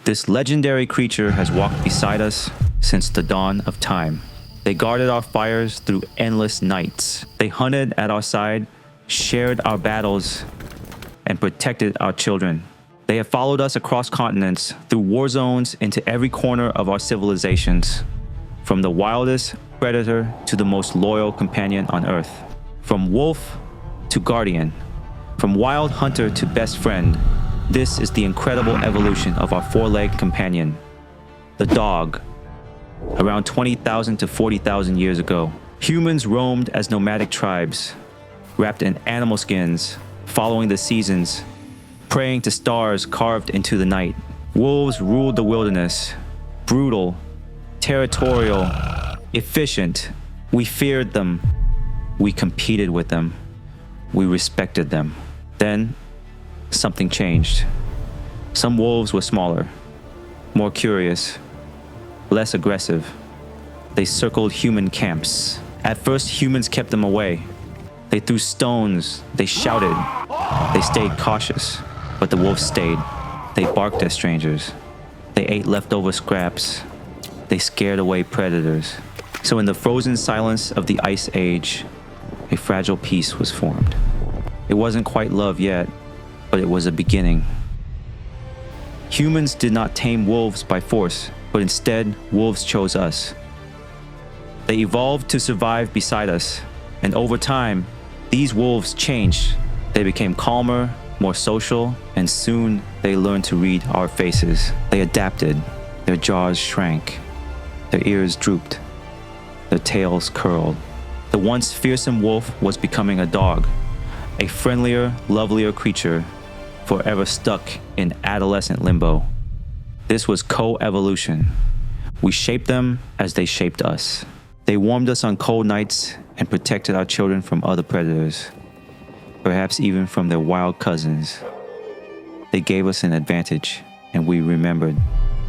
This legendary creature has walked beside us since the dawn of time. They guarded our fires through endless nights. They hunted at our side, shared our battles, and protected our children. They have followed us across continents, through war zones, into every corner of our civilizations. From the wildest predator to the most loyal companion on earth. From wolf to guardian. From wild hunter to best friend. This is the incredible evolution of our four-legged companion, the dog. Around 20,000 to 40,000 years ago, humans roamed as nomadic tribes, wrapped in animal skins, following the seasons, praying to stars carved into the night. Wolves ruled the wilderness, brutal, territorial, efficient. We feared them. We competed with them. We respected them. Then, something changed. Some wolves were smaller, more curious, less aggressive. They circled human camps. At first, humans kept them away. They threw stones, they shouted, they stayed cautious, but the wolves stayed. They barked at strangers. They ate leftover scraps. They scared away predators. So in the frozen silence of the Ice Age, a fragile peace was formed. It wasn't quite love yet, but it was a beginning. Humans did not tame wolves by force, but instead, wolves chose us. They evolved to survive beside us, and over time, these wolves changed. They became calmer, more social, and soon they learned to read our faces. They adapted. Their jaws shrank. Their ears drooped. Their tails curled. The once fearsome wolf was becoming a dog, a friendlier, lovelier creature, forever stuck in adolescent limbo. This was co-evolution. We shaped them as they shaped us. They warmed us on cold nights and protected our children from other predators, perhaps even from their wild cousins. They gave us an advantage, and we remembered.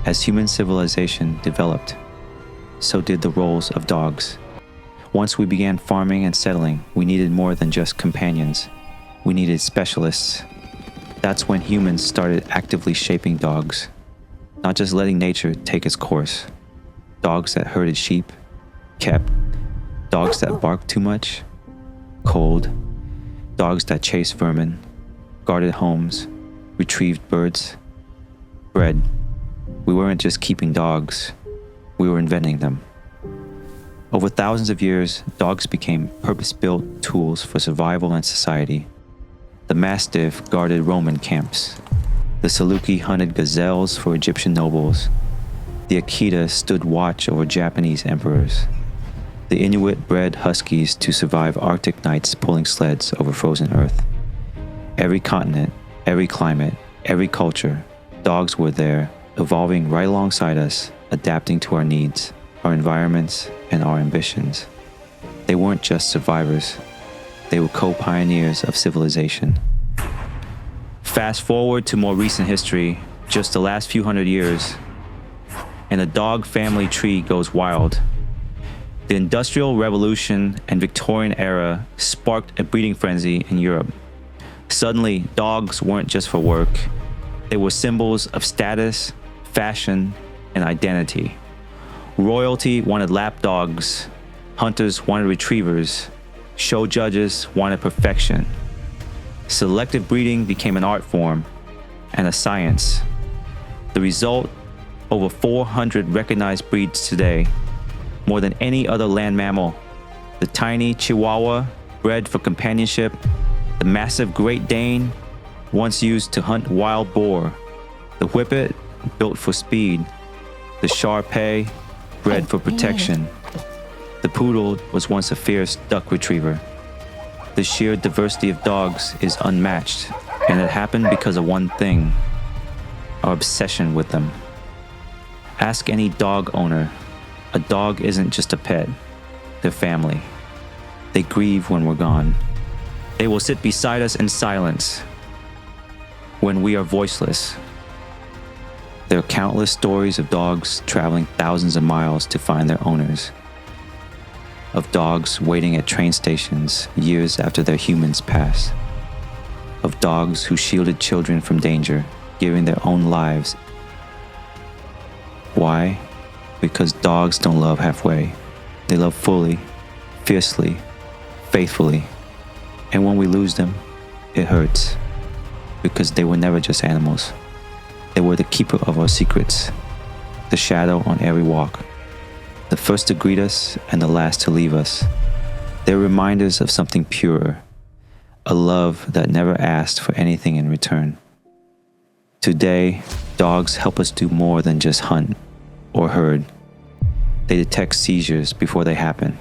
As human civilization developed, so did the roles of dogs. Once we began farming and settling, we needed more than just companions. We needed specialists. That's when humans started actively shaping dogs, not just letting nature take its course. Dogs that herded sheep, kept. Dogs that barked too much, cold. Dogs that chased vermin, guarded homes, retrieved birds, bred. We weren't just keeping dogs, we were inventing them. Over thousands of years, dogs became purpose-built tools for survival and society. The Mastiff guarded Roman camps. The Saluki hunted gazelles for Egyptian nobles. The Akita stood watch over Japanese emperors. The Inuit bred huskies to survive Arctic nights pulling sleds over frozen earth. Every continent, every climate, every culture, dogs were there, evolving right alongside us, adapting to our needs, our environments, and our ambitions. They weren't just survivors. They were co-pioneers of civilization. Fast forward to more recent history, just the last few hundred years, and the dog family tree goes wild. The Industrial Revolution and Victorian era sparked a breeding frenzy in Europe. Suddenly, dogs weren't just for work. They were symbols of status, fashion, and identity. Royalty wanted lap dogs, hunters wanted retrievers, show judges wanted perfection. Selective breeding became an art form and a science. The result, over 400 recognized breeds today, more than any other land mammal. The tiny Chihuahua, bred for companionship, the massive Great Dane, once used to hunt wild boar, the Whippet, built for speed, the Shar-Pei, bred for protection. The Poodle was once a fierce duck retriever. The sheer diversity of dogs is unmatched, and it happened because of one thing: our obsession with them. Ask any dog owner. A dog isn't just a pet, they're family. They grieve when we're gone. They will sit beside us in silence when we are voiceless. There are countless stories of dogs traveling thousands of miles to find their owners, of dogs waiting at train stations years after their humans passed, of dogs who shielded children from danger, giving their own lives Why? Because dogs don't love halfway. They love fully, fiercely, faithfully. And when we lose them, it hurts. Because they were never just animals. They were the keeper of our secrets, the shadow on every walk, the first to greet us and the last to leave us. They're reminders of something purer, a love that never asked for anything in return. Today, dogs help us do more than just hunt or herd. They detect seizures before they happen.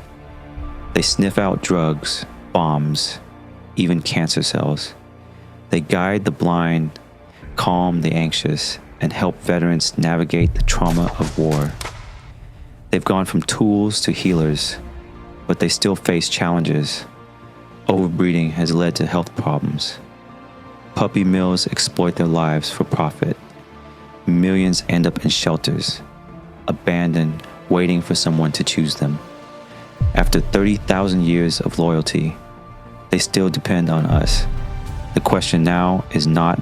They sniff out drugs, bombs, even cancer cells. They guide the blind, calm the anxious, and help veterans navigate the trauma of war. They've gone from tools to healers, but they still face challenges. Overbreeding has led to health problems. Puppy mills exploit their lives for profit. Millions end up in shelters, abandoned, waiting for someone to choose them. After 30,000 years of loyalty, they still depend on us. The question now is not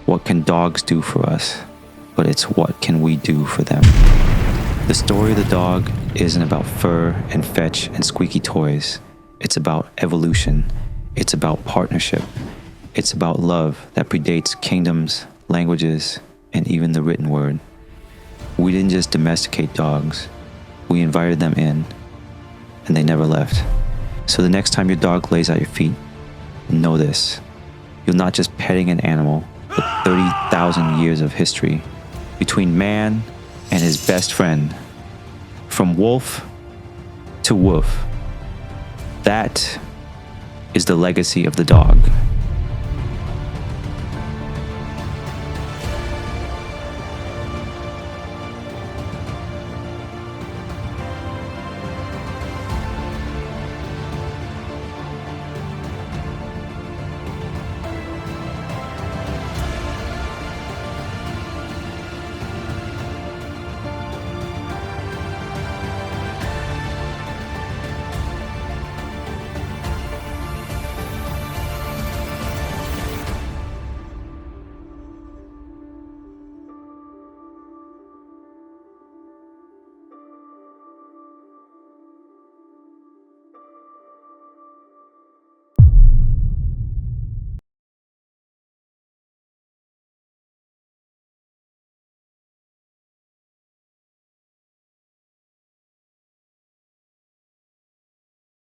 what can dogs do for us, but it's what can we do for them. The story of the dog isn't about fur and fetch and squeaky toys. It's about evolution. It's about partnership. It's about love that predates kingdoms, languages, and even the written word. We didn't just domesticate dogs. We invited them in, and they never left. So the next time your dog lays at your feet, know this. You're not just petting an animal, but 30,000 years of history between man and his best friend. From wolf to woof. That is the legacy of the dog.